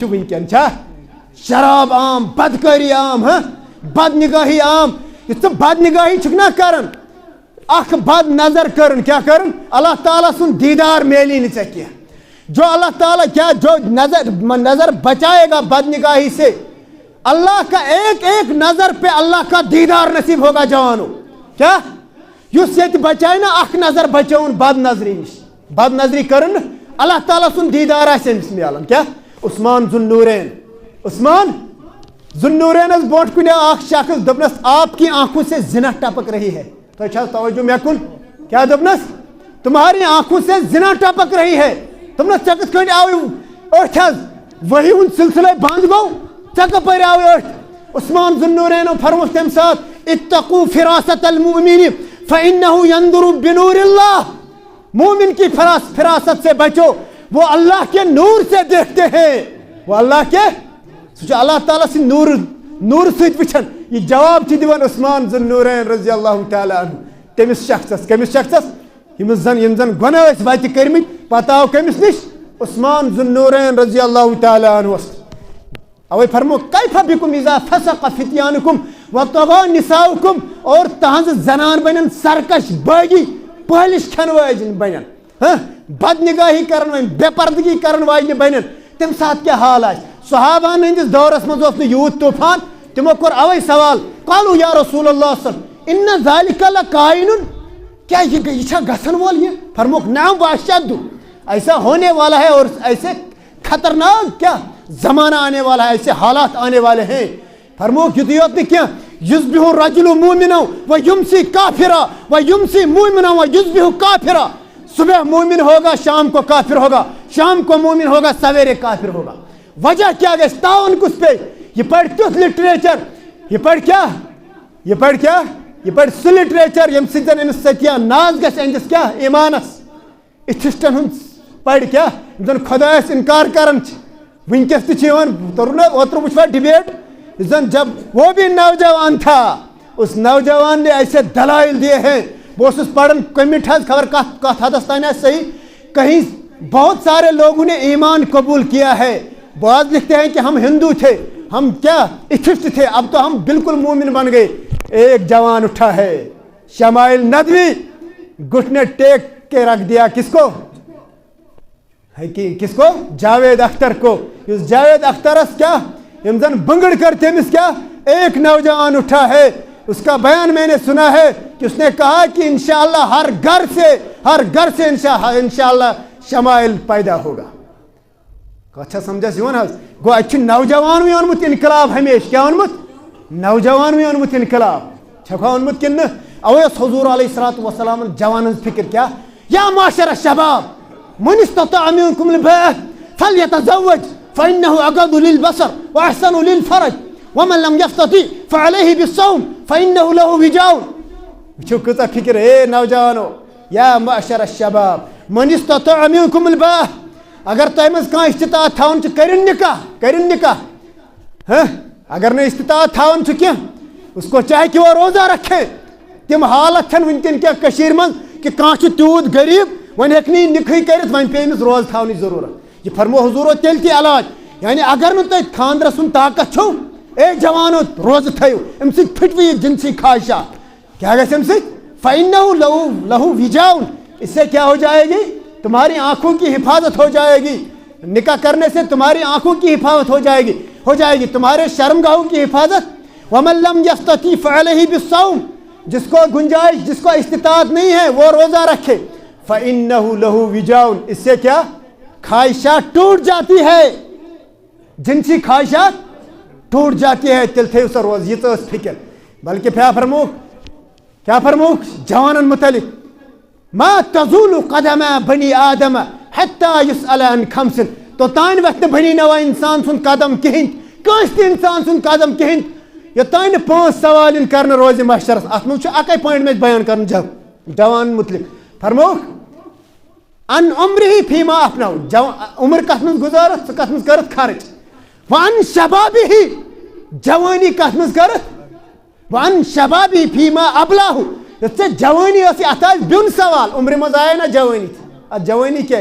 ونکن شراب عام بدکاری عام بد نگاہی عام یہ بد نگاہی چھنا کرن اخ بد نظر کرن کیا کرن اللہ تعالیٰ سن دیدار میلی نہیں چکیا جو اللہ تعالیٰ کیا جو نظر بچائے گا بد نگاہی سے اللہ کا ایک ایک نظر پہ اللہ کا دیدار نصیب ہوگا جوانوں کیا یس یہ بچائے نا اخ نظر بچون بد نظری نش بد نظری کرن اللہ تعالیٰ سن دیدار آسے ملان کیا عثمان ذوالنورین عثمان ذوالنورین از بوٹ کن اخ شخص دپنس آپ کی آنکھوں سے زنا ٹپک رہی ہے تو اچھا توجہ میں کن کیا دپنس تمہاری آنکھوں سے زنا ٹپک رہی ہے دپنس چکت کھنڈ آو اٹھ وہی ان سلسلے بند گو چک پر آو اٹھ عثمان ذوالنورین فرموس تم ساتھ اتقوا فراست المؤمن فإنه ينظر بنور اللہ مومن کی فراست سے بچو وہ اللہ کے نور سے دیکھتے ہیں وہ اللہ کے سوچو اللہ تعالیٰ سے نور سیت وچھن یہ جواب تھی دیوان عثمان ذوالنورین رضی اللہ تعالیٰ عنہ تمس شخصس کمس شخصس یم زن گناہ اس واتہ کرمت پتہ آو کمس نش عثمان ذوالنورین رضی اللہ تعالیٰ عنہ اوے فرمو کیف بکم اذا فسق فتیانکم وطغى نساؤکم اور تہنز زنان بنن سرکش باغی پہلش کھن واجن بنن بد نگاہی کرن وین بے پردگی کرن واجن بنن تم ساتھ کیا حال آج صحابان ہندس دورس مز اوس یوت طوفان تمو کور اوے سوال قالوا یا رسول اللہ صلی اللہ علیہ وسلم ان ذالک لکائن کیا یہ چھا گھسن وول یہ فرموک نعم واشد ایسا ہونے والا ہے اور ایسے خطرناک کیا زمانہ آنے والا ہے ایسے حالات آنے والے ہیں فرموک یوت نے کیا یصبح الرجل مومنا ویمسی کافرا ویمسی مومنا ویصبح کافرا صبح مومن ہوگا شام کو کافر ہوگا شام کو مومن ہوگا سویرے کافر ہوگا وجہ کیا گئے تعاون کس پہ یہ پڑھ تیس لٹریچر یہ پڑھ کیا یہ پڑھ کیا یہ پڑھ سہ لٹریچر یم سن امس ستیا ناز گژھِ اہندس کیا ایمانس اتھسٹن ہند پڑھ کیا زن خدایس انکار کرن ونکس ترنا اوتر وچھوا ڈبیٹ زن جب وہ بھی نوجوان تھا اس نوجوان نے ایسے دلائل دیے ہیں وہ پڑھن کمٹ خبر کت حدس تین صحیح کہیں بہت سارے لوگوں نے ایمان قبول کیا ہے بعض لکھتے ہیں کہ ہم ہندو تھے ہم کیا ایتھسٹ تھے اب تو ہم بالکل مومن بن گئے ایک جوان اٹھا ہے شمائل ندوی گھٹنے ٹیک کے رکھ دیا کس کو کس کو جاوید اختر کو اس جاوید اخترس کیا زن بنگڑ کر تمس کیا ایک نوجوان اٹھا ہے اس کا بیان میں نے سنا ہے کہ اس نے کہا کہ انشاءاللہ ہر گھر سے انشاءاللہ شمائل پیدا ہوگا اچھا سمجھا سی گو اچھا نوجوان بھی اونمت انقلاب ہمیشہ کیا اونمت نوجوان بھی اونمت انقلاب چھکا اونمت کن اویس حضور علیہ الصلوۃ والسلام جوان فکر کیا یا معاشر الشباب من استطاع منکم الباءۃ فلیتزوج فإنه أغض للبصر وأحسن للفرج ومن لم يستطع فعليه بالصوم فإنه له وجاء شو كذا فكر ايه نوجوانو يا معشر الشباب من استطاع منكم الباء اگر تمس کا استطاعت تھاون کرن نکاح ہاں اگر نے استطاعت تھاون کیا اس کو چاہے کہ وہ روزہ رکھے تم حالت ونکن کیا کشیر من کہ کانچ تیوت غریب ون ہیکنی نکھے کرت ون پیمس روز تھاونی ضرورت یہ فرمو حضورو تیل کی علاج یعنی اگر نو تھی خاندر سن طاقت چھو اے جوانو روز تھیو ام سی پھٹوی جنسی خواہشات کیا گئے ام سی فَإِنَّهُ لَهُ وِجَاءٌ اس سے کیا ہو جائے گی تمہاری آنکھوں کی حفاظت ہو جائے گی نکاح کرنے سے تمہاری آنکھوں کی حفاظت ہو جائے گی تمہارے شرمگاہوں کی حفاظت وَمَن لَمْ يَسْتَطِعْ فَعَلَيْهِ بِالصَّوْمِ جس کو گنجائش جس کو استطاعت نہیں ہے وہ روزہ رکھے فَإِنَّهُ لَهُ وِجَاءٌ اس سے کیا خواہشات ٹوٹ جاتی ہے جنسی خواہشات ٹوٹ جاتی ہے تل تھے اس روز یہ تو فکر بلکہ کیا فرموک جوانن متعلق ما تزول قدم بنی آدم حتی یسأل عن خمس تو تائن وقت بنی نوا انسان سن قدم کہن کانستی انسان سن قدم کہن یہ تائن 5 سوال کرن روز محشرس اتمو چھ اکے پوائنٹ میں بیان کرن جوان متعلق فرموک ان عمره فيما افنو عمر کت من گزارت سہ کت من کرت خرچ وان شبابه جوانی کت من کرت وان شبابه فيما ابلاه یہ جوانی اسی اتاز بیون سوال عمر مز آیا نا جوانی ات جوانی کیا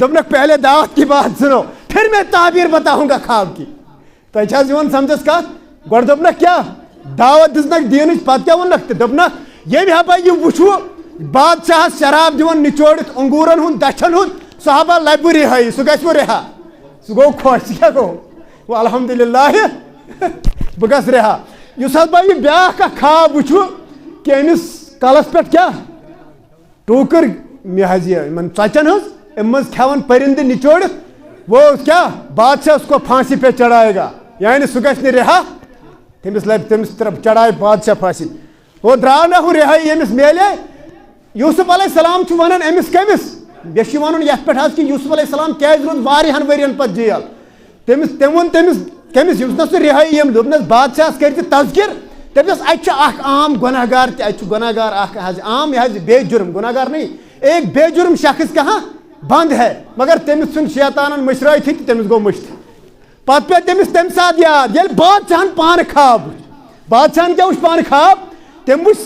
دپنک پہلے دعوت کی بات سنو پھر میں تعبیر بتاؤں گا خواب کی. تمہیں سمجھس کت گۄڈٕ دوٚپنکھ کیا دعوت دِژنکھ دیٖنٕچ پتہٕ کیٛاہ ووٚننکھ تہٕ دوٚپنکھ ییٚمہِ ہپا یہِ وٕچھو بادشاہس شراب دِوان نچوڑِتھ انگوٗرن ہُنٛد دچھن ہُنٛد سُہ ہپا لبہِ رِہٲیی سُہ گژھِ وۄنۍ رِہا سُہ گوٚو خۄش ژٕ کیٛاہ گوٚو وۄنۍ الحمدُاللہ بہٕ گژھٕ رِہا. یُس حظ بہٕ یہِ بیٛاکھ اکھ خواب وٕچھو کہِ أمِس کلس پٮ۪ٹھ کیٛاہ ٹوٗکر مےٚ حظ یہِ یِمن ژۄچن ہٕنٛز اَمہِ منٛز کھٮ۪وان پٔرِندٕ نچوڑِتھ وہ کیا بادشاہ اس کو پھانسی پہ چڑھائے گا یعنی سُہ گژھِ نہٕ رِہا تٔمِس لبہِ تٔمِس چڑھایہِ بادشاہ پھانسی. وہ درٛاو نہ ہُہ رِہٲیی ییٚمِس میلے. یوٗسف علیہ السلام چھُ وَنان أمِس کٔمِس مےٚ چھُ وَنُن یَتھ پٮ۪ٹھ حظ کہِ یوٗسف علیہ السلام کیٛازِ روٗد واریاہن ؤرین پتہٕ جیل تٔمۍ ووٚن تٔمِس کٔمِس یُس نہ سُہ رِہٲیی ییٚمۍ دوٚپنس بادشاہس کٔرۍ تہِ تذکِر دٔپنس اَتہِ چھُ اکھ عام گۄناہ گار تہِ اَتہِ چھُ گۄناہ گار اکھ حظ عام یہِ حظ بے جُرم گۄناہ گار نہیں ایک بے جُرم شخص کہاں بند ہے مگر تٔمِس ژھُن شیطانن مٔشرٲیتھٕے تہٕ تٔمِس گوٚو مٔشتھٕے. پتہٕ پیٚو تٔمِس تمہِ ساتہٕ یاد ییٚلہِ بادشاہن پانہٕ خواب وٕچھ بادشاہن کیٛاہ وٕچھ پانہٕ خواب تٔمۍ وٕچھ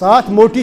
7 موٹی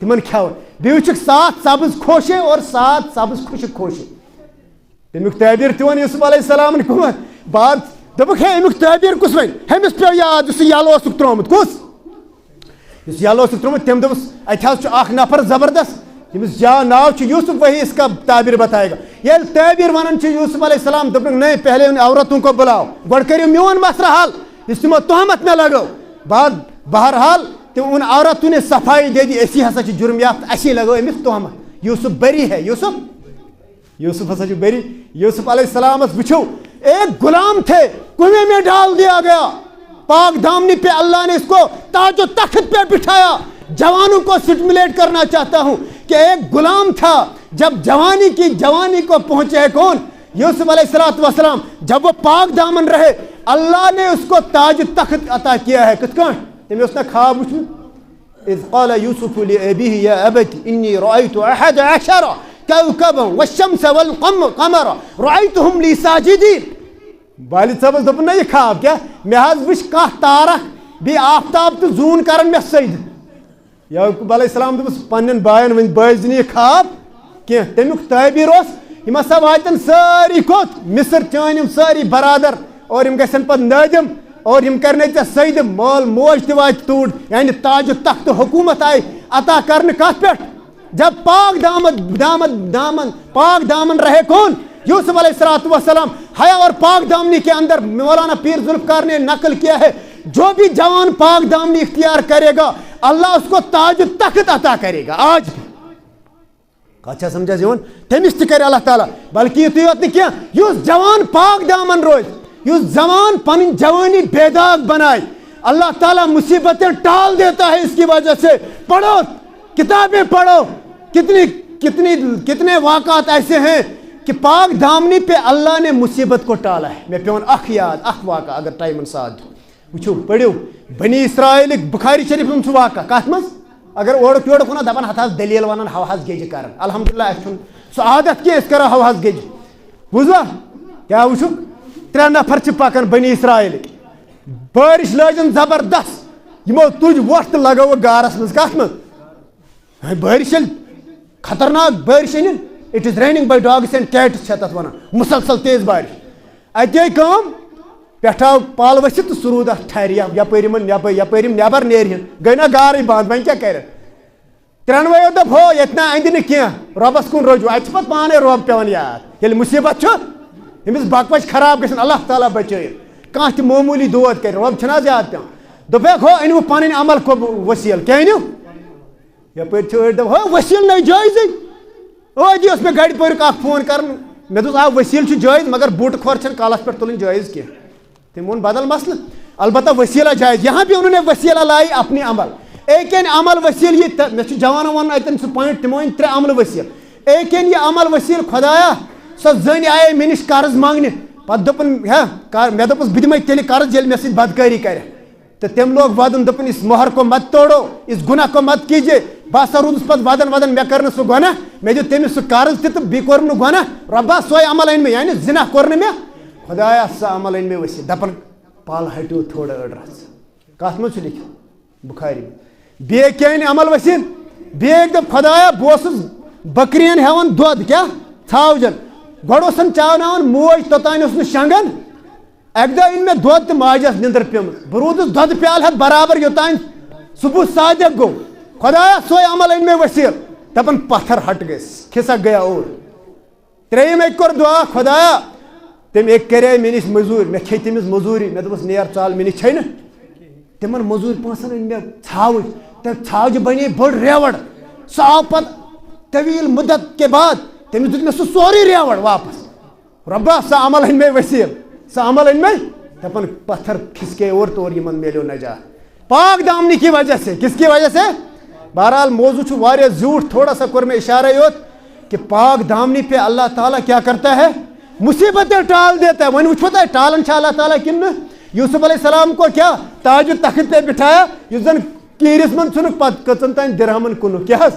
تِمن کھٮ۪وان بیٚیہِ وٕچھکھ 7 سبز کھوشے اور 7 سبز خُشک کھوشے. تمیُک تعبیر تہِ ووٚن یوٗسف علیہ السلامن کُمت باد دوٚپُکھ ہے امیُک تعبیر کُس وَنہِ ہیٚمِس پیٚو یاد یُس یلہٕ اوسُکھ ترٛوومُت کُس یُس یلہٕ اوسُکھ ترٛوومُت تٔمۍ دوٚپُس اَتہِ حظ چھُ اکھ نفر زبردست ییٚمِس ناو چھُ یوٗسف وہی اس کا تعبیر بتائے گا. ییٚلہِ تعبیر وَنان چھِ یوٗسف علیہ السلام دوٚپُکھ نہیں پہلے ان عورتوں کو بُلاو گۄڈٕ کٔرِو میون مسلہٕ حل یُس تِمو تہمت مےٚ لگٲو. بہرحال تِم ان عورتوں نے صفائی دے دی أسی ہسا چھِ جُرم یافتہٕ اسی لگٲو أمِس تہمت یوٗسف بری ہے یوٗسف ہسا چھُ بری. یوٗسف علیہ السلامس وٕچھو ایک غلام تھے کنویں میں ڈال دیا گیا پاک دامنی پہ اللہ نے اس کو تاج و تخت پہ بٹھایا. جوانوں کو سٹیمولیٹ کرنا چاہتا ہوں کہ ایک غلام تھا جب جوانی کو پہنچے کون یوسف علیہ السلام جب وہ پاک دامن رہے اللہ نے اس کو تاج تخت عطا کیا ہے. کتھ کٲٹھۍ تٔمۍ اوس نہ خواب وٕچھمُت اذ قال يوسف لأبيه يا أبت إني رأيت 11 كوكبا والشمس والقمر رأيتهم لي ساجدين. والد صٲبس دوٚپُن نہ یہِ خواب کیٛاہ مےٚ حظ وٕچھ کانٛہہ تارک بیٚیہِ آفتاب تہٕ زوٗن کران مےٚ سجدٕ. یعقوٗب علیہ السلام دوٚپُس پننٮ۪ن بایَن وۄنۍ بٲزِ نہٕ یہِ خواب کینٛہہ تمیُک تعبیر اوس یِم ہسا واتن سٲری کوٚت مصر چٲنۍ یِم سٲری برادر اور یِم گژھن پتہٕ نٲدِم اور یِم کرنے ژےٚ سجدٕ مول موج تہِ واتہِ توٗرۍ یعنی تاج و تخت حکوٗمت آیہِ عطا کرنہٕ کتھ پٮ۪ٹھ جب پاک دامن رہے کون یوسف علیہ السلام حیا اور پاک دامنی کے اندر مولانا پیر ذوالفقار نے نقل کیا ہے جو بھی جوان پاک دامنی اختیار کرے گا اللہ اس کو تاج و تخت عطا کرے گا. آج بھی کچھ سمجھا جیون تمس تہ کرے اللہ تعالیٰ بلکہ یُتُے یوت نہٕ کینٛہہ یُس جوان پاک دامن روزِ یُس جوان پنٕنۍ جوانی بے داغ بنائے اللہ تعالیٰ مصیبتیں ٹال دیتا ہے. اس کی وجہ سے پڑھو کتابیں پڑھو کتنے واقعات ایسے ہیں کہ پاک دامنی پہ اللہ نے مصیبت کو ٹالا ہے. میں پیون اخ یاد اخ واقعہ اگر ٹائمن ساتھ دو وچھو پڑھو بنی اسرائیل بخاری شریف سُہ واقعہ کتھ منٛز اگر اورُک یورُک وَنو دپان ہتھ حظ دلیل ونان ہوہس گیجہِ کران الحمدللہ اَسہِ چھُنہٕ سُہ عادت کینٛہہ أسۍ کرو ہوہس گیجہِ بوٗزوا کیٛاہ وٕچھُکھ 3 نفر چھِ پکان بنی اسرائیلٕکۍ بٲرِش لٲجِن زبردست یِمو تُج وۄٹھ تہٕ لگٲوٕکھ گارس منٛز کتھ منٛز بٲرِش ییٚلہِ خطرناک بٲرِش أنِن it is raining by dogs and cats چھِ تتھ ونان مسلسل تیز بارش اَتہِ گٔے کٲم پٮ۪ٹھٕ آو پل ؤسِتھ تہٕ سُہ روٗد اتھ ٹھرِ یپٲرۍ یِمن یپٲرۍ یِم نٮ۪بر نیرِہن گٔے نہ گارٕے بنٛد وۄنۍ کیٛاہ کرن ترٛٮ۪نوَیو دوٚپ ہو ییٚتہِ نہ اندِ نہٕ کینٛہہ رۄبس کُن رٔجِو اَتہِ چھُ پتہٕ پانے رۄب پیٚوان یاد ییٚلہِ مُصیبت چھُ أمِس بکوچ خراب گژھن اللہ تعالیٰ بچٲیِن کانٛہہ تہِ معموٗلی دود کرِ رۄب چھُنہ حظ یاد پیٚوان دوٚپکھ ہو أنِو پنٕنۍ عمل ؤسیٖل کیٛاہ أنِو یپٲرۍ چھِ أڑۍ دوٚپ ہو ؤسیٖل نَے جٲیزٕے ٲدی اوس مےٚ گرِ پٔرِکھ اکھ فون کران مےٚ دوٚپُس آ ؤسیٖل چھُ جٲیز مگر بوٗٹہٕ کھۄر چھنہٕ کلس پٮ۪ٹھ تُلٕنۍ جٲیز کینٛہہ تٔمۍ ووٚن بدل مسلہٕ البتہ وسیٖلہ جایز یہاں بھی انہوں نے وسیٖلہ لائی اپنی عمل ایک این عمل وسیٖل یہ مےٚ چھُ جوانن ونُن اتٮ۪ن سُہ پویِنٹ تِمو أنۍ 3 عملہٕ وسیٖل ایک این یہ عمل وسیٖل خۄدایا سۄ زٔنۍ آیے مےٚ نِش قرض منٛگنہِ پتہٕ دوٚپُن مےٚ دوٚپُس بہٕ دِمے تیٚلہِ قرض ییٚلہِ مےٚ سۭتۍ بدکٲری کرِ تہٕ تٔمۍ لوگ ودُن دوٚپُن اس مۄہر کو مت توڑو اس گناہ کو مت کیجیے بہٕ ہسا روٗدُس پتہٕ ودان مےٚ کٔر نہٕ سُہ گۄناہ مےٚ دیُت تٔمِس سُہ قرض تہِ تہٕ بیٚیہِ کوٚرُم نہٕ گۄناہ رۄبا سۄے عمل أنۍ مےٚ یعنی زِنا کوٚر نہٕ مےٚ خۄدایا سۄ عمل أنۍ مےٚ ؤسیٖل دپان پل ہٹیو تھوڑا أڑ رژھ کتھ منٛز چھُ لیکھِتھ بُخاری بیٚیہِ کیٛاہ أنۍ عمل ؤسیٖل بیٚیہِ دوٚپ خۄدایا بہٕ اوسُس بکرین ہٮ۪وان دۄد کیٛاہ ژھاوجن گۄڈٕ اوسن چاوناوان موج توٚتانۍ اوس نہٕ شنٛگان اکہِ دۄہ أنۍ مےٚ دۄد تہٕ ماجہِ ٲس نِندٕر پیٚمٕژ بہٕ روٗدُس دۄدٕ پیالہٕ ہٮ۪تھ برابر یوٚتانۍ صبح صادق گوٚو خۄدایا سۄے عمل أنۍ مےٚ ؤسیٖل دپان پتھر ہٹ گژھِ کھسا گیا اور ترٛیٚیِم أکۍ کوٚر دعا خۄدایا تٔمۍ أکۍ کرے مےٚ نِش مٔزوٗرۍ مےٚ کھے تٔمِس مٔزوٗری مےٚ دوٚپُس نیر ژال مےٚ نِش چھے نہٕ تِمن مٔزوٗرۍ پونٛسن أنۍ مےٚ ژھاوٕج تہٕ ژھاوجہِ بنے بٔڑ ریوڑ سُہ آو پتہٕ طویل مدت کے بعد تٔمِس دیُت مےٚ سُہ سورُے ریوڑ واپس رۄبا سۄ عمل أنۍ مےٚ ؤسیٖل سۄ عمل أنۍ مےٚ دپان پتھر کھسکے اور تو اور یِمن میلیو نجات پاک دامنی کی وجہ سے کس کی وجہ سے بہرحال موضوع چھُ واریاہ زیوٗٹھ تھوڑا سا کوٚر مےٚ اشارے یوت کہ پاک دامنی پہ اللہ تعالیٰ کیا کرتا ہے مصیبتیں ٹال دیتا ہے وۄنۍ وٕچھو تۄہہِ ٹالان چھا اللہ تعالیٰ کِنہٕ نہٕ یوسف علیہ السلام کو کیا تاج تخت پہ بٹھایا یُس زن کیٖرِس منٛز ژھُنُکھ پتہٕ کٔژن تانۍ درہمن کُنُکھ کیٛاہ حظ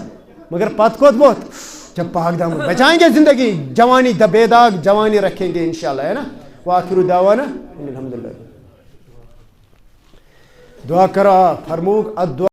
مگر پتہٕ کوٚت ووت جب پاک دامن بچائیں گے زندگی جوانی بے داغ جوانی رکھیں گے انشاءاللہ ہے نا وآخر دعوانا الحمدللہ دعا کرا فرموک